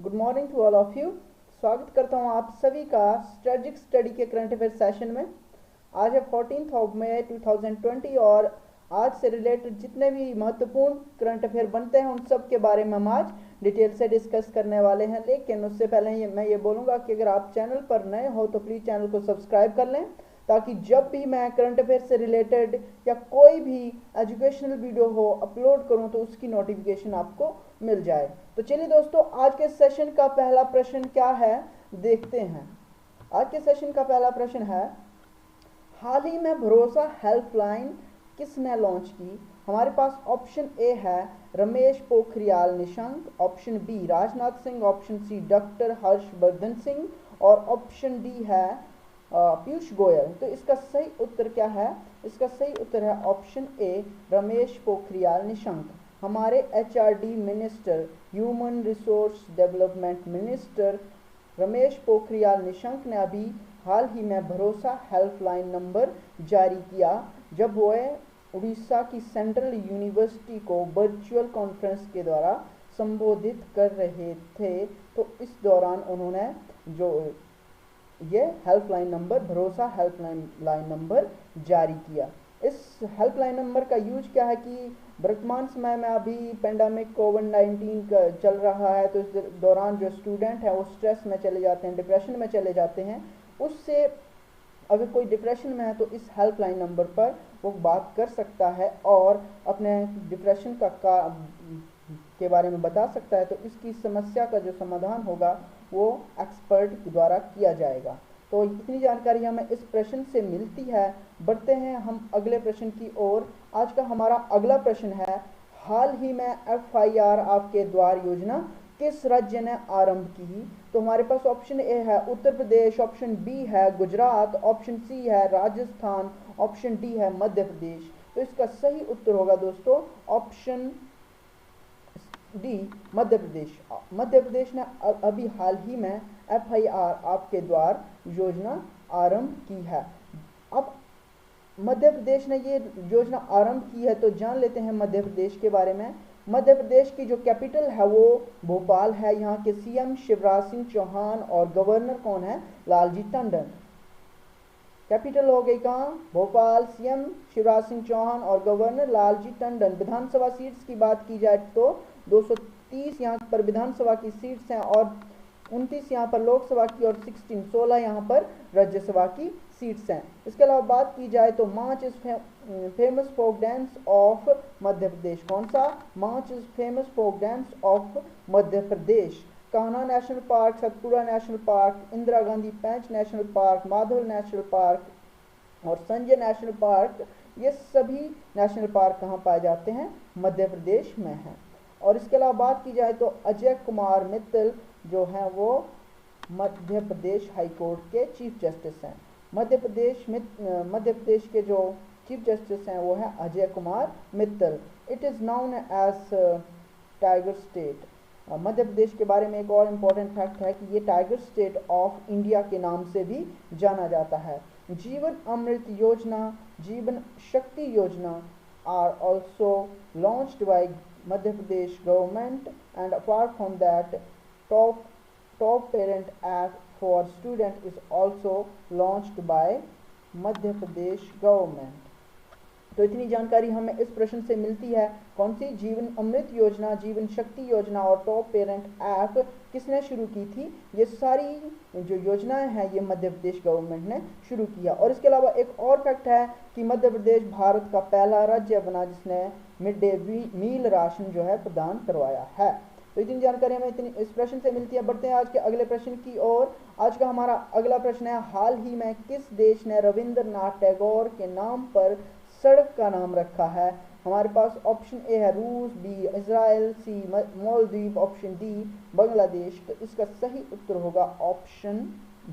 Good morning to all of you. स्वागत करता हूं आप सभी का स्ट्रेटजिक स्टडी के करंट अफेयर सेशन में। आज है 14 ऑफ मई 2020 और आज से रिलेटेड जितने भी महत्वपूर्ण करंट अफेयर बनते हैं उन सब के बारे में हम आज डिटेल से डिस्कस करने वाले हैं। लेकिन उससे पहले मैं ये बोलूँगा कि अगर आप चैनल पर नए हो तो प्लीज़ चैनल को सब्सक्राइब कर लें, ताकि जब भी मैं करंट अफेयर से रिलेटेड या कोई भी एजुकेशनल वीडियो हो अपलोड करूं तो उसकी नोटिफिकेशन आपको मिल जाए। तो चलिए दोस्तों, आज के सेशन का पहला प्रश्न क्या है देखते हैं। आज के सेशन का पहला प्रश्न है, हाल ही में भरोसा हेल्पलाइन किसने लॉन्च की? हमारे पास ऑप्शन ए है Ramesh Pokhriyal Nishank, option B Rajnath Singh, option C doctor Harshvardhan Singh और ऑप्शन डी है पीयूष गोयल। तो इसका सही उत्तर क्या है? इसका सही उत्तर है ऑप्शन ए रमेश पोखरियाल निशंक। हमारे HRD minister, human resource development minister Ramesh Pokhriyal Nishank ने अभी हाल ही में भरोसा हेल्पलाइन नंबर जारी किया, जब वह उड़ीसा की सेंट्रल यूनिवर्सिटी को वर्चुअल कॉन्फ्रेंस के द्वारा संबोधित कर रहे थे। तो इस दौरान उन्होंने जो ये हेल्पलाइन नंबर, भरोसा हेल्पलाइन नंबर जारी किया। इस हेल्पलाइन नंबर का यूज क्या है कि वर्तमान समय में अभी पेंडेमिक कोविड-19 का चल रहा है, तो इस दौरान जो स्टूडेंट हैं वो स्ट्रेस में चले जाते हैं, डिप्रेशन में चले जाते हैं। उससे अगर कोई डिप्रेशन में है तो इस हेल्पलाइन नंबर पर वो बात कर सकता है और अपने डिप्रेशन के बारे में बता सकता है। तो इसकी समस्या का जो समाधान होगा वो एक्सपर्ट द्वारा किया जाएगा। तो इतनी जानकारी हमें इस प्रश्न से मिलती है। बढ़ते हैं हम अगले प्रश्न की ओर। आज का हमारा अगला प्रश्न है, हाल ही में FIR आपके द्वार योजना किस राज्य ने आरंभ की? तो हमारे पास ऑप्शन ए है उत्तर प्रदेश, ऑप्शन बी है गुजरात, ऑप्शन सी है राजस्थान, ऑप्शन डी है मध्य प्रदेश। तो इसका सही उत्तर होगा दोस्तों ऑप्शन डी मध्य प्रदेश। मध्य प्रदेश ने अभी हाल ही में FIR आपके द्वार योजना आरंभ की है। अब मध्य प्रदेश ने ये योजना आरंभ की है तो जान लेते हैं मध्य प्रदेश के बारे में। मध्य प्रदेश की जो कैपिटल है वो भोपाल है। यहाँ के CM शिवराज सिंह चौहान और गवर्नर कौन है? लालजी टंडन। कैपिटल हो गई कहाँ? भोपाल, CM शिवराज सिंह चौहान और गवर्नर लालजी टंडन। विधानसभा सीट्स की बात की जाए तो 230 यहाँ पर विधानसभा की सीट्स हैं और 29 यहाँ पर लोकसभा की और 16 यहाँ पर राज्यसभा की सीट्स हैं। इसके अलावा बात की जाए तो मार्च is famous folk dance of Madhya Pradesh. कौन सा? मार्च is famous folk dance of Madhya Pradesh. Kanha National Park, Satpura National Park, Indira Gandhi Pench National Park, Madhav National park और संजय नेशनल पार्क, ये सभी नेशनल पार्क कहाँ पाए जाते हैं? मध्य प्रदेश में हैं। और इसके अलावा बात की जाए तो अजय कुमार मित्तल जो हैं वो मध्य प्रदेश हाई कोर्ट के चीफ जस्टिस हैं। मध्य प्रदेश के जो चीफ जस्टिस हैं वो हैं Ajay Kumar Mittal. It is known as tiger state. Madhya Pradesh के बारे में एक और इम्पॉर्टेंट फैक्ट है कि ये टाइगर स्टेट ऑफ इंडिया के नाम से भी जाना जाता है। जीवन अमृत योजना, Jeevan Shakti Yojana are also launched by Madhya Pradesh government, and apart from that, top parent app for student is also launched by Madhya Pradesh government। तो इतनी जानकारी हमें इस प्रश्न से मिलती है। कौन सी? जीवन अमृत योजना, जीवन शक्ति योजना और टॉप पेरेंट ऐप किसने शुरू की थी? ये सारी जो योजनाएं हैं ये मध्य प्रदेश गवर्नमेंट ने शुरू किया। और इसके अलावा एक और फैक्ट है कि मध्य प्रदेश भारत का पहला राज्य बना जिसने मिड डे मील राशन जो है प्रदान करवाया है। तो इतनी जानकारी हमें इस प्रश्न से मिलती है। बढ़ते हैं आज के अगले प्रश्न की ओर। आज का हमारा अगला प्रश्न है, हाल ही में किस देश ने रविंद्रनाथ टैगोर के नाम पर सड़क का नाम रखा है? हमारे पास ऑप्शन ए है रूस, बी इजराइल, सी मालदीव, ऑप्शन डी बांग्लादेश। तो इसका सही उत्तर होगा ऑप्शन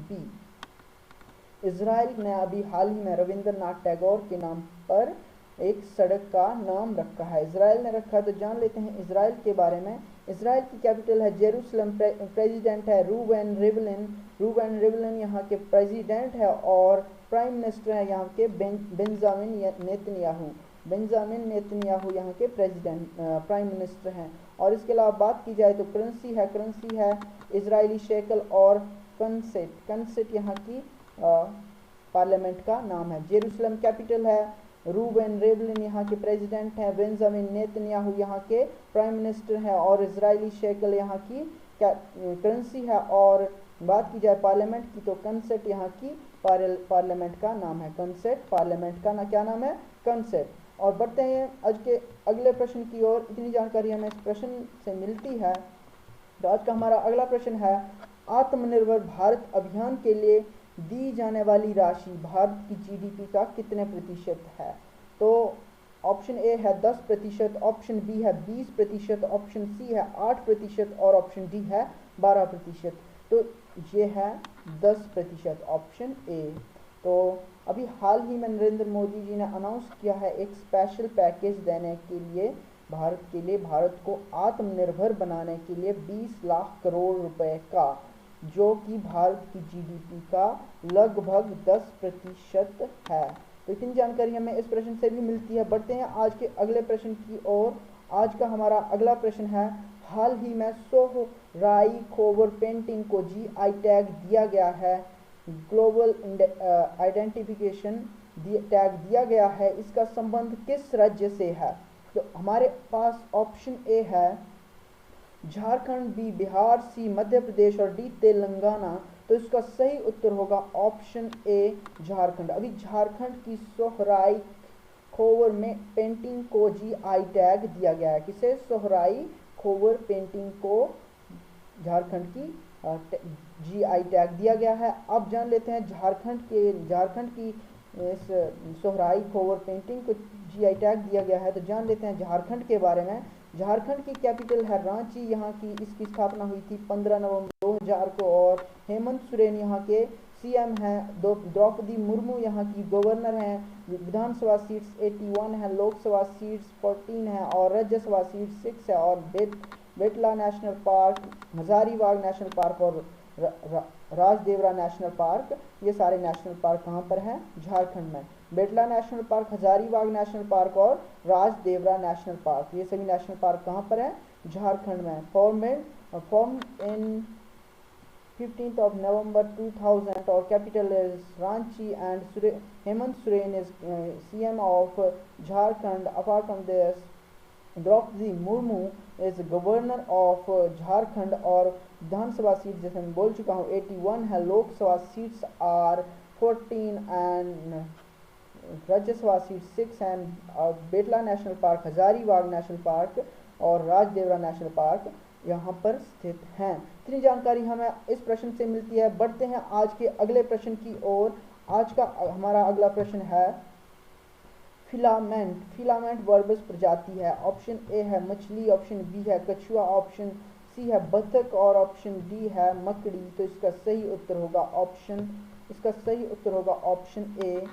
बी। इजराइल ने अभी हाल ही में रविंद्रनाथ टैगोर के नाम पर एक सड़क का नाम रखा है। इजराइल ने रखा है तो जान लेते हैं इजराइल के बारे में। इजराइल की कैपिटल है जेरूसलम। प्रेसिडेंट है रूवेन रिवलिन यहाँ के प्रेसिडेंट है और प्राइम मिनिस्टर है यहाँ के बेंजामिन नेतन्याहू। बेंजामिन नेतन्याहू यहाँ के प्राइम मिनिस्टर हैं। और इसके अलावा बात की जाए तो करेंसी है इजरायली शेकल और कंसेट यहाँ की पार्लियामेंट का नाम है। जेरूसलम कैपिटल है, रूबेन रेवलिन यहाँ के प्रेसिडेंट हैं, बेंजामिन नेतन्याहू यहाँ के प्राइम मिनिस्टर हैं और इजरायली शेकल यहाँ की करेंसी है। और बात की जाए पार्लियामेंट की तो कंसेट यहाँ की पार्लियामेंट का नाम है। कंसेट पार्लियामेंट का क्या नाम है? कंसेट। और बढ़ते हैं आज के अगले प्रश्न की ओर। इतनी जानकारी हमें इस प्रश्न से मिलती है। तो आज का हमारा अगला प्रश्न है, आत्मनिर्भर भारत अभियान के लिए दी जाने वाली राशि भारत की जीडीपी का कितने प्रतिशत है? तो ऑप्शन ए है 10%, ऑप्शन बी है 20%, ऑप्शन सी है 8% और ऑप्शन डी है 12%। तो ये है 10%, ऑप्शन ए। तो अभी हाल ही में नरेंद्र मोदी जी ने अनाउंस किया है एक स्पेशल पैकेज देने के लिए भारत को आत्मनिर्भर बनाने के लिए 20 लाख करोड़ रुपए का, जो कि भारत की जीडीपी का लगभग 10% है। तो इतनी जानकारी हमें इस प्रश्न से भी मिलती है। बढ़ते हैं आज के अगले प्रश्न की ओर। आज का हमारा अगला प्रश्न है, हाल ही में सोहराई खोवर पेंटिंग को जीआई टैग दिया गया है, ग्लोबल आइडेंटिफिकेशन टैग दिया गया है। इसका संबंध किस राज्य से है? तो हमारे पास ऑप्शन ए है झारखंड, बी बिहार, सी मध्य प्रदेश और डी तेलंगाना। तो इसका सही उत्तर होगा ऑप्शन ए झारखंड। अभी झारखंड की सोहराई खोवर में पेंटिंग को जीआई टैग दिया गया है। किसे? सोहराई खोवर पेंटिंग को झारखंड की जीआई टैग दिया गया है। अब जान लेते हैं झारखंड की इस सोहराई खोवर पेंटिंग को जीआई टैग दिया गया है। तो जान लेते हैं झारखंड के बारे में। झारखंड की कैपिटल है रांची। यहाँ की इसकी स्थापना हुई थी 15 नवंबर 2000 को और हेमंत सोरेन यहाँ के सीएम हैं। द्रौपदी मुर्मू यहाँ की गवर्नर हैं। विधानसभा सीट्स 81 है, लोकसभा सीट्स 14 है और राज्यसभा सीट 6 है। और Betla national park, Hazaribagh national park और राजदेवरा नेशनल पार्क, ये सारे नेशनल पार्क कहाँ पर हैं? झारखंड में। Betla national park, Hazaribagh national park और राजदेवरा नेशनल पार्क, ये सभी नेशनल पार्क कहाँ पर हैं? झारखंड में। Form in 15th of November 2000 और capital is Ranchi and Hemant Soren is CM of Jharkhand. Apart from this, Droupadi Murmu is governor of Jharkhand. और विधानसभा सीट जैसे मैं बोल चुका हूँ 81 है, Lok Sabha seats are 14 and Rajya Sabha seat 6 and Betla national park, Hazaribagh national park और राजदेवरा नेशनल पार्क यहाँ पर स्थित हैं। इतनी जानकारी हमें इस प्रश्न से मिलती है। बढ़ते हैं आज के अगले प्रश्न की ओर। आज का हमारा अगला प्रश्न है, फिलामेंट वर्बस प्रजाति है। ऑप्शन ए है मछली, ऑप्शन बी है कछुआ, ऑप्शन सी है बतख और ऑप्शन डी है मकड़ी। तो इसका सही उत्तर होगा ऑप्शन ए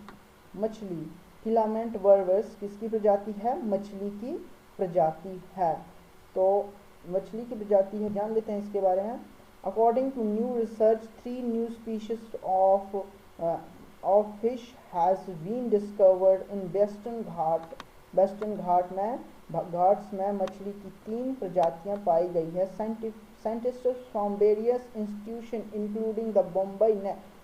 मछली। फिलामेंट वर्बस किसकी प्रजाति है? मछली की प्रजाति है। तो मछली की प्रजाति है, जान लेते हैं इसके बारे में। According to new research, 3 new species of fish has been discovered in Western Ghats में मछली की 3 प्रजातियां पाई गई है। Scientists from various institution including the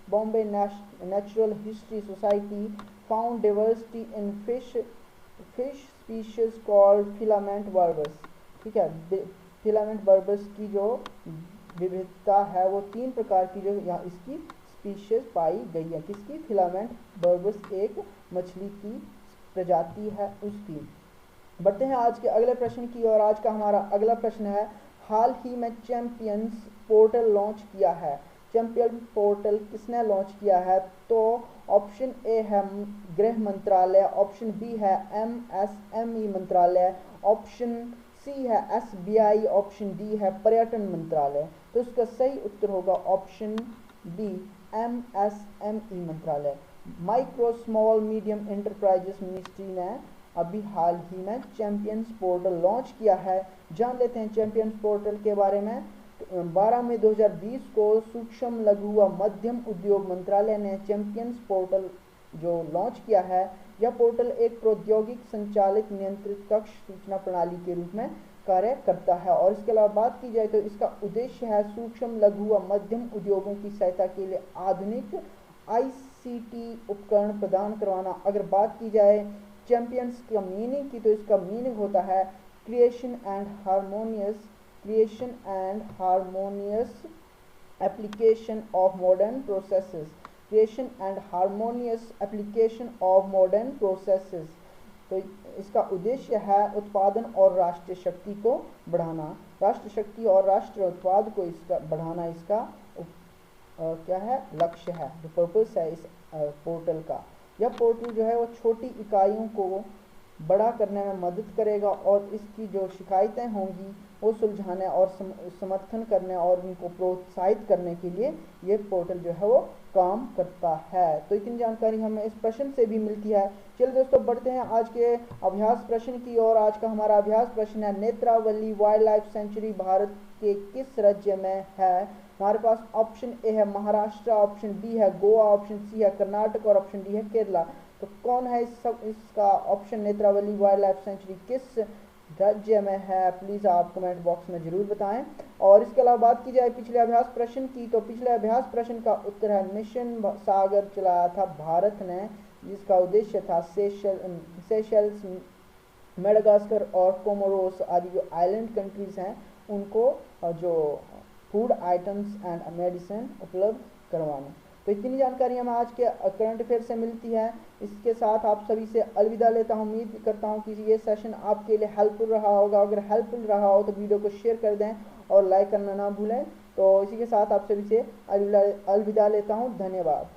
Bombay Natural History Society found diversity in fish species called filament barbs. ठीक है, फिलामेंट वर्बस की जो विविधता है वो 3 प्रकार की जो यहाँ इसकी स्पीशीज पाई गई है। किसकी? फिलामेंट वर्बस एक मछली की प्रजाति है उसकी। बढ़ते हैं आज के अगले प्रश्न की और आज का हमारा अगला प्रश्न है, हाल ही में चैंपियंस पोर्टल लॉन्च किया है। चैंपियन पोर्टल किसने लॉन्च किया है? तो ऑप्शन ए है गृह मंत्रालय, ऑप्शन बी है एमएसएमई मंत्रालय, ऑप्शन सी है एसबीआई, ऑप्शन डी है पर्यटन मंत्रालय। तो इसका सही उत्तर होगा ऑप्शन बी एमएसएमई मंत्रालय। Micro small medium enterprises ministry ने अभी हाल ही में चैंपियंस पोर्टल लॉन्च किया है। जान लेते हैं चैंपियंस पोर्टल के बारे में। 12 मई 2020 को सूक्ष्म लघु व मध्यम उद्योग मंत्रालय ने चैंपियंस पोर्टल जो लॉन्च किया है, यह पोर्टल एक प्रौद्योगिक संचालित नियंत्रित कक्ष सूचना प्रणाली के रूप में कार्य करता है। और इसके अलावा बात की जाए तो इसका उद्देश्य है सूक्ष्म, लघु व मध्यम उद्योगों की सहायता के लिए आधुनिक आईसीटी उपकरण प्रदान करवाना। अगर बात की जाए चैंपियंस का मीनिंग की, तो इसका मीनिंग होता है creation and harmonious application of modern processes, creation and harmonious application of modern processes। तो इसका उद्देश्य है उत्पादन और राष्ट्रीय शक्ति को बढ़ाना, राष्ट्र शक्ति और राष्ट्रीय उत्पाद को इसका बढ़ाना, इसका क्या है, लक्ष्य है, जो पर्पस है इस पोर्टल का। यह पोर्टल जो है वो छोटी इकाइयों को बड़ा करने में मदद करेगा और इसकी जो शिकायतें होंगी वो सुलझाने और समर्थन करने और उनको प्रोत्साहित करने के लिए ये पोर्टल जो है वो काम करता है। तो इतनी जानकारी हमें इस प्रश्न से भी मिलती है। चलिए दोस्तों बढ़ते हैं आज के अभ्यास प्रश्न की ओर। आज का हमारा अभ्यास प्रश्न है, Netravali wild life sanctuary Bharat के किस राज्य में है? हमारे पास ऑप्शन ए है महाराष्ट्र, ऑप्शन बी है गोवा, ऑप्शन सी है कर्नाटक और ऑप्शन डी है केरला। तो कौन है इसका option Netravali wild life sanctuary किस राज्य में है? प्लीज़ आप कमेंट बॉक्स में जरूर बताएं। और इसके अलावा बात की जाए पिछले अभ्यास प्रश्न की, तो पिछले अभ्यास प्रश्न का उत्तर है मिशन सागर चलाया था भारत ने, जिसका उद्देश्य था सेशल्स, मेडागास्कर और कोमोरोस आदि जो आइलैंड कंट्रीज हैं उनको जो फूड आइटम्स एंड मेडिसिन उपलब्ध करवाना। तो इतनी जानकारी हमें आज के करंट अफेयर से मिलती है। इसके साथ आप सभी से अलविदा लेता हूँ। उम्मीद करता हूँ कि ये सेशन आपके लिए हेल्पफुल रहा होगा। अगर हेल्पफुल रहा हो तो वीडियो को शेयर कर दें और लाइक करना ना भूलें। तो इसी के साथ आप सभी से अलविदा लेता हूँ। धन्यवाद।